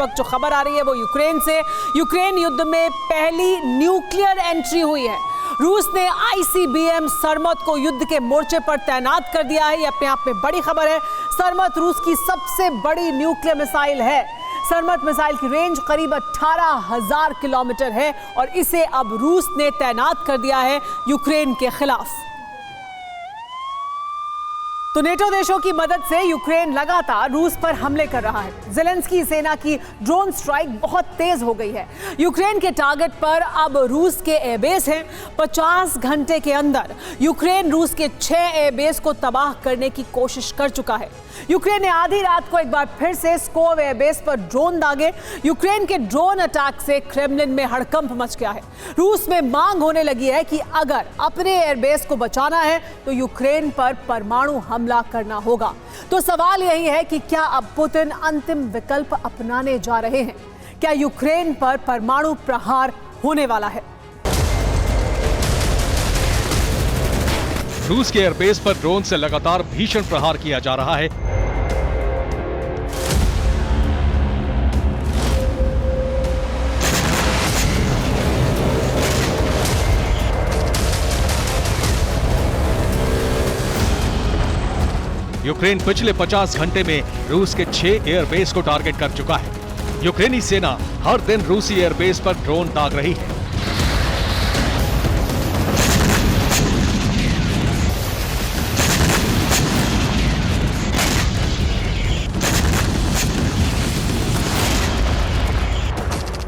वक्त जो खबर आ रही है वो यूक्रेन से। यूक्रेन युद्ध में पहली न्यूक्लियर एंट्री हुई है। रूस ने आईसीबीएम सरमत को युद्ध के मोर्चे पर तैनात कर दिया है। यह अपने आप में बड़ी खबर है। सरमत रूस की सबसे बड़ी न्यूक्लियर मिसाइल है। सरमत मिसाइल की रेंज करीब 18,000 किलोमीटर है और इसे अब रूस ने तैनात कर दिया है यूक्रेन के खिलाफ। तो नेटो देशों की मदद से यूक्रेन लगातार रूस पर हमले कर रहा है। ज़ेलेंस्की सेना की ड्रोन स्ट्राइक बहुत तेज हो गई है। यूक्रेन के टारगेट पर अब रूस के एयरबेस हैं। 50 घंटे के अंदर यूक्रेन रूस के 6 एयरबेस को तबाह करने की कोशिश कर चुका है। यूक्रेन ने आधी रात को एक बार फिर से स्कोव एयरबेस पर ड्रोन दागे। यूक्रेन के ड्रोन अटैक से क्रेमलिन में हड़कंप मच गया है। रूस में मांग होने लगी है कि अगर अपने एयरबेस को बचाना है तो यूक्रेन पर परमाणु हमला करना होगा। तो सवाल यही है कि क्या अब पुतिन अंतिम विकल्प अपनाने जा रहे हैं? क्या यूक्रेन पर परमाणु प्रहार होने वाला है? रूस के एयरबेस पर ड्रोन से लगातार भीषण प्रहार किया जा रहा है। यूक्रेन पिछले 50 घंटे में रूस के 6 एयरबेस को टारगेट कर चुका है। यूक्रेनी सेना हर दिन रूसी एयरबेस पर ड्रोन दाग रही है।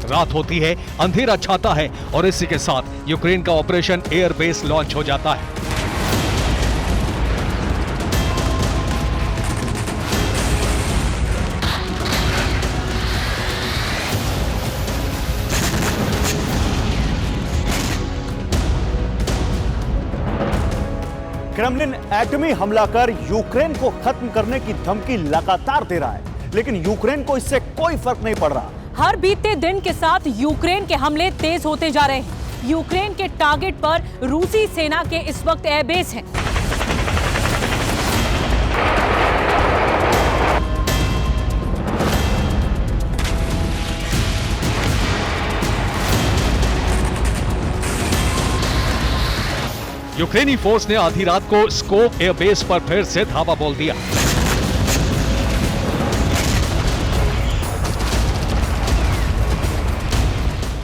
रात होती है, अंधेरा छाता है और इसी के साथ यूक्रेन का ऑपरेशन एयरबेस लॉन्च हो जाता है। क्रेमलिन एटमी हमला कर यूक्रेन को खत्म करने की धमकी लगातार दे रहा है, लेकिन यूक्रेन को इससे कोई फर्क नहीं पड़ रहा। हर बीते दिन के साथ यूक्रेन के हमले तेज होते जा रहे हैं। यूक्रेन के टारगेट पर रूसी सेना के इस वक्त एयरबेस हैं। यूक्रेनी फोर्स ने आधी रात को स्कोव एयरबेस पर फिर से धावा बोल दिया।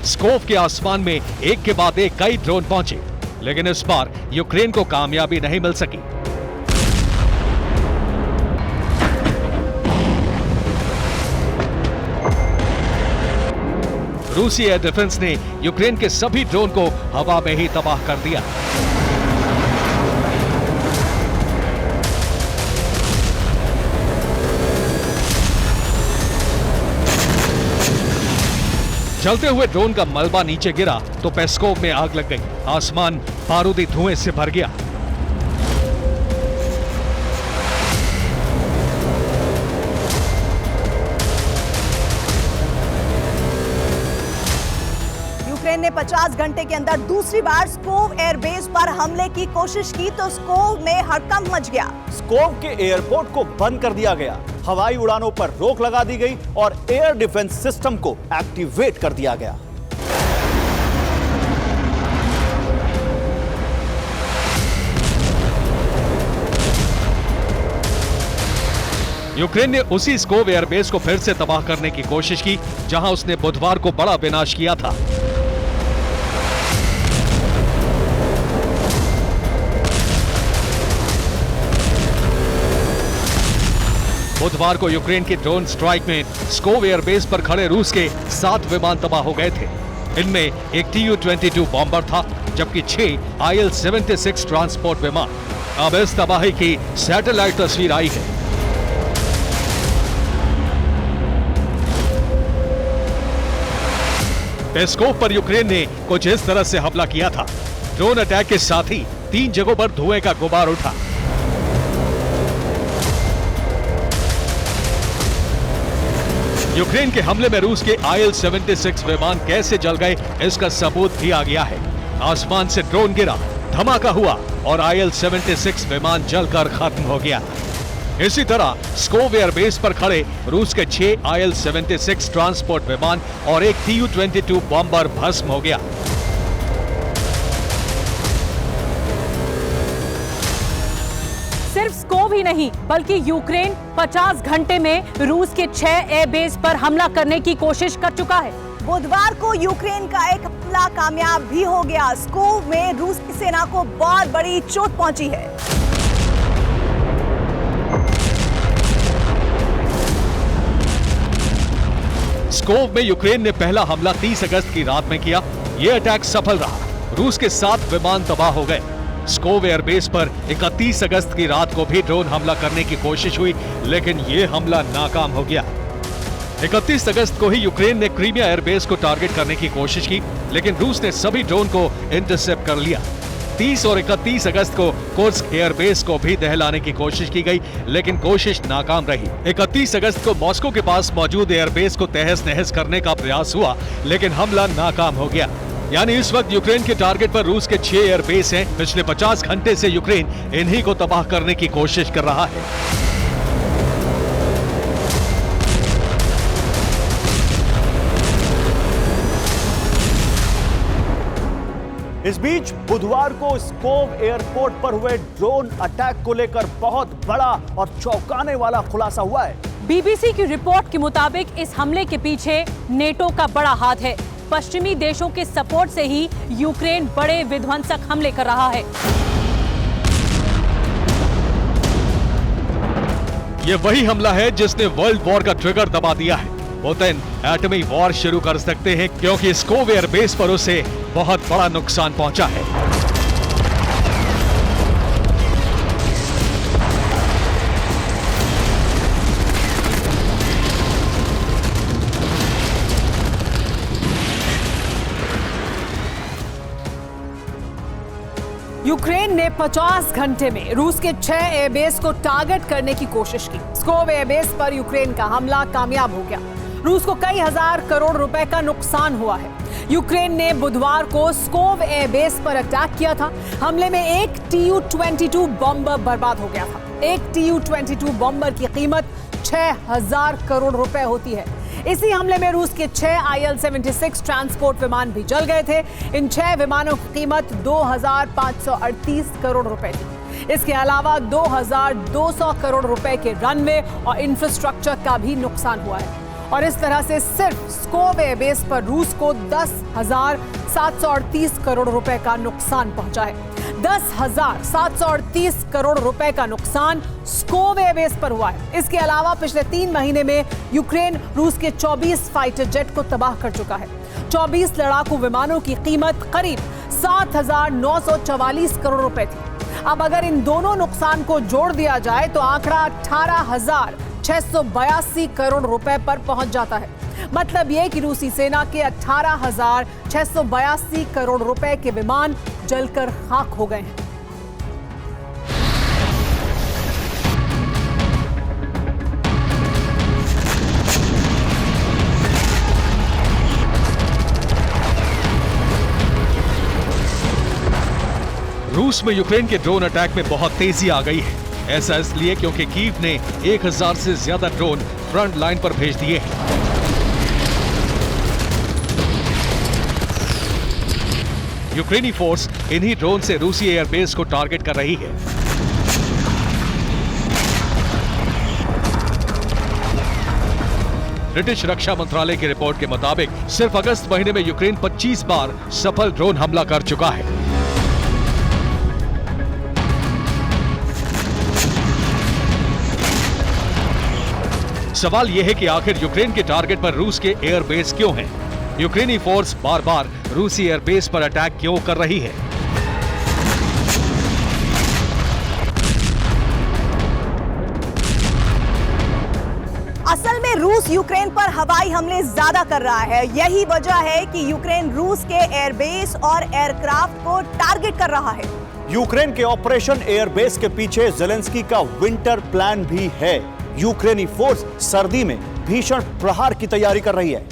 स्कोव के आसमान में एक के बाद एक कई ड्रोन पहुंचे, लेकिन इस बार यूक्रेन को कामयाबी नहीं मिल सकी। रूसी एयर डिफेंस ने यूक्रेन के सभी ड्रोन को हवा में ही तबाह कर दिया। चलते हुए ड्रोन का मलबा नीचे गिरा तो पेस्कोव में आग लग गई। आसमान बारूदी धुएं से भर गया। यूक्रेन ने 50 घंटे के अंदर दूसरी बार स्कोव एयरबेस पर हमले की कोशिश की तो स्कोव में हड़कंप मच गया। स्कोव के एयरपोर्ट को बंद कर दिया गया, हवाई उड़ानों पर रोक लगा दी गई और एयर डिफेंस सिस्टम को एक्टिवेट कर दिया गया। यूक्रेन ने उसी स्कोव एयरबेस को फिर से तबाह करने की कोशिश की, जहां उसने बुधवार को बड़ा विनाश किया था। बुधवार को यूक्रेन की ड्रोन स्ट्राइक में स्कोव एयरबेस पर खड़े रूस के 7 विमान तबाह हो गए थे। इनमें एक Tu-22 बॉम्बर था, जबकि 6 IL-76 ट्रांसपोर्ट विमान। अब इस तबाही की सैटेलाइट तस्वीर आई है। पेस्कोव पर यूक्रेन ने कुछ इस तरह से हमला किया था। ड्रोन अटैक के साथ ही 3 जगहों पर धुएं का गुबार उठा। यूक्रेन के हमले में रूस के IL-76 विमान कैसे जल गए, इसका सबूत भी आ गया है। आसमान से ड्रोन गिरा, धमाका हुआ और IL-76 विमान जलकर खत्म हो गया। इसी तरह स्कोव एयरबेस पर खड़े रूस के 6 IL-76 ट्रांसपोर्ट विमान और एक Tu-22 बॉम्बर भस्म हो गया। सिर्फ स्कोव ही नहीं बल्कि यूक्रेन 50 घंटे में रूस के 6 एयरबेस पर हमला करने की कोशिश कर चुका है। बुधवार को यूक्रेन का एक हमला कामयाब भी हो गया। स्कोव में रूस की सेना को बहुत बड़ी चोट पहुंची है। स्कोव में यूक्रेन ने पहला हमला 30 अगस्त की रात में किया। यह अटैक सफल रहा। रूस के 7 विमान तबाह हो गए। स्कोव एयरबेस पर 31 अगस्त की रात को भी ड्रोन हमला करने की कोशिश हुई, लेकिन यह हमला नाकाम हो गया। 31 अगस्त को ही यूक्रेन ने क्रीमिया एयरबेस को टारगेट करने की कोशिश की, लेकिन रूस ने सभी ड्रोन को इंटरसेप्ट कर लिया। 30 और 31 अगस्त को कुर्स्क एयरबेस को भी दहलाने की कोशिश की गई, लेकिन कोशिश नाकाम रही। 31 अगस्त को मॉस्को के पास मौजूद एयरबेस को तहस नहस करने का प्रयास हुआ, लेकिन हमला नाकाम हो गया। यानी इस वक्त यूक्रेन के टारगेट पर रूस के 6 एयरबेस हैं। पिछले 50 घंटे से यूक्रेन इन्हीं को तबाह करने की कोशिश कर रहा है। इस बीच बुधवार को स्कोव एयरपोर्ट पर हुए ड्रोन अटैक को लेकर बहुत बड़ा और चौंकाने वाला खुलासा हुआ है। बीबीसी की रिपोर्ट के मुताबिक इस हमले के पीछे नेटो का बड़ा हाथ है। पश्चिमी देशों के सपोर्ट से ही यूक्रेन बड़े विध्वंसक हमले कर रहा है। ये वही हमला है जिसने वर्ल्ड वॉर का ट्रिगर दबा दिया है। पुतिन एटमी वॉर शुरू कर सकते हैं क्योंकि स्कोव एयरबेस पर उसे बहुत बड़ा नुकसान पहुंचा है। यूक्रेन ने 50 घंटे में रूस के 6 एयरबेस को टारगेट करने की कोशिश की। स्कोव एयरबेस पर यूक्रेन का हमला कामयाब हो गया। रूस को कई हजार करोड़ रुपए का नुकसान हुआ है। यूक्रेन ने बुधवार को स्कोव एयरबेस पर अटैक किया था। हमले में एक Tu-22 बॉम्बर बर्बाद हो गया था। एक Tu-22 बॉम्बर की कीमत 6000 करोड़ रुपए होती है। इसी हमले में रूस के 6 IL-76 ट्रांसपोर्ट विमान भी जल गए थे। इन 6 विमानों की कीमत 2538 करोड़ रुपए थी। इसके अलावा 2200 करोड़ रुपए के रनवे और इंफ्रास्ट्रक्चर का भी नुकसान हुआ है। और इस तरह से सिर्फ स्कोव एयरबेस पर रूस को 10,738 करोड़ रुपए का नुकसान पहुंचा है। 10,738 करोड़ रुपए का नुकसान स्कोव एयरबेस पर हुआ है। इसके अलावा पिछले 3 महीने में यूक्रेन रूस के 24 फाइटर जेट को तबाह कर चुका है। 24 लड़ाकू विमानों की कीमत करीब 7,944 करोड़ रुपए थी। अब अगर इन दोनों नुकसान को जोड़ दिया जाए तो आंकड़ा 18,682 करोड़ रुपए पर पहुंच जाता है। मतलब यह कि रूसी सेना के 18,682 करोड़ रुपए के विमान जलकर खाक हो गए हैं। रूस में यूक्रेन के ड्रोन अटैक में बहुत तेजी आ गई है। ऐसा इसलिए क्योंकि कीव ने 1000 से ज्यादा ड्रोन फ्रंट लाइन पर भेज दिए हैं। यूक्रेनी फोर्स इन्हीं ड्रोन से रूसी एयरबेस को टारगेट कर रही है। ब्रिटिश रक्षा मंत्रालय की रिपोर्ट के मुताबिक सिर्फ अगस्त महीने में यूक्रेन 25 बार सफल ड्रोन हमला कर चुका है। सवाल यह है कि आखिर यूक्रेन के टारगेट पर रूस के एयरबेस क्यों हैं? यूक्रेनी फोर्स बार बार रूसी एयरबेस पर अटैक क्यों कर रही है? असल में रूस यूक्रेन पर हवाई हमले ज्यादा कर रहा है। यही वजह है कि यूक्रेन रूस के एयरबेस और एयरक्राफ्ट को टारगेट कर रहा है। यूक्रेन के ऑपरेशन एयरबेस के पीछे जेलेंस्की का विंटर प्लान भी है। यूक्रेनी फोर्स सर्दी में भीषण प्रहार की तैयारी कर रही है।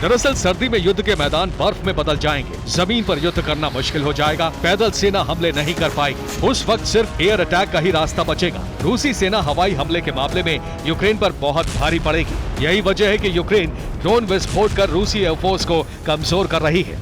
दरअसल सर्दी में युद्ध के मैदान बर्फ में बदल जाएंगे, जमीन पर युद्ध करना मुश्किल हो जाएगा, पैदल सेना हमले नहीं कर पाएगी। उस वक्त सिर्फ एयर अटैक का ही रास्ता बचेगा। रूसी सेना हवाई हमले के मामले में यूक्रेन पर बहुत भारी पड़ेगी। यही वजह है कि यूक्रेन ड्रोन विस्फोट कर रूसी एयरफोर्स को कमजोर कर रही है।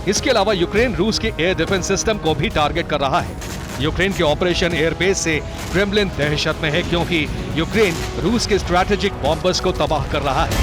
इसके अलावा यूक्रेन रूस के एयर डिफेंस सिस्टम को भी टारगेट कर रहा है। यूक्रेन के ऑपरेशन एयरबेस से क्रेमलिन दहशत में है, क्योंकि यूक्रेन रूस के स्ट्रैटेजिक बॉम्बर्स को तबाह कर रहा है।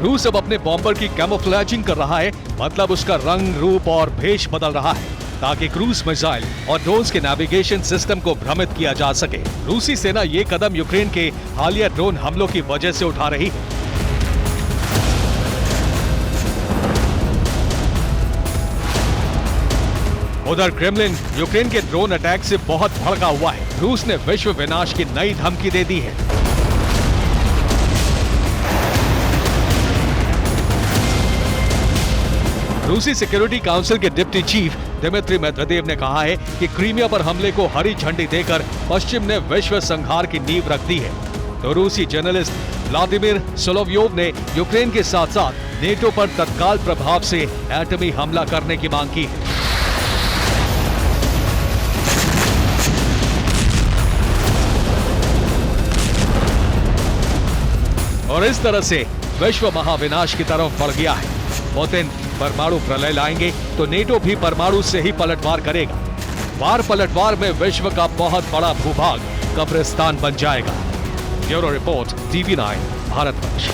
रूस अब अपने बॉम्बर की कैमोफ्लेजिंग कर रहा है, मतलब उसका रंग, रूप और भेष बदल रहा है, ताकि क्रूज मिसाइल और ड्रोन्स के नेविगेशन सिस्टम को भ्रमित किया जा सके। रूसी सेना ये कदम यूक्रेन के हालिया ड्रोन हमलों की वजह से उठा रही है। उधर क्रेमलिन यूक्रेन के ड्रोन अटैक से बहुत भड़का हुआ है। रूस ने विश्व विनाश की नई धमकी दे दी है। रूसी सिक्योरिटी काउंसिल के डिप्टी चीफ दिमित्री मेदवेदेव ने कहा है कि क्रीमिया पर हमले को हरी झंडी देकर पश्चिम ने विश्व संहार की नींव रख दी है। तो रूसी जर्नलिस्ट व्लादिमीर सोलोव्योव ने यूक्रेन के साथ साथ नेटो पर तत्काल प्रभाव से एटमी हमला करने की मांग की है। और इस तरह से विश्व महाविनाश की तरफ बढ़ गया है। पुतिन परमाणु प्रलय लाएंगे तो नेटो भी परमाणु से ही पलटवार करेगा। वार पलटवार में विश्व का बहुत बड़ा भूभाग कब्रिस्तान बन जाएगा। Bureau report, TV9, Bharatvarsh.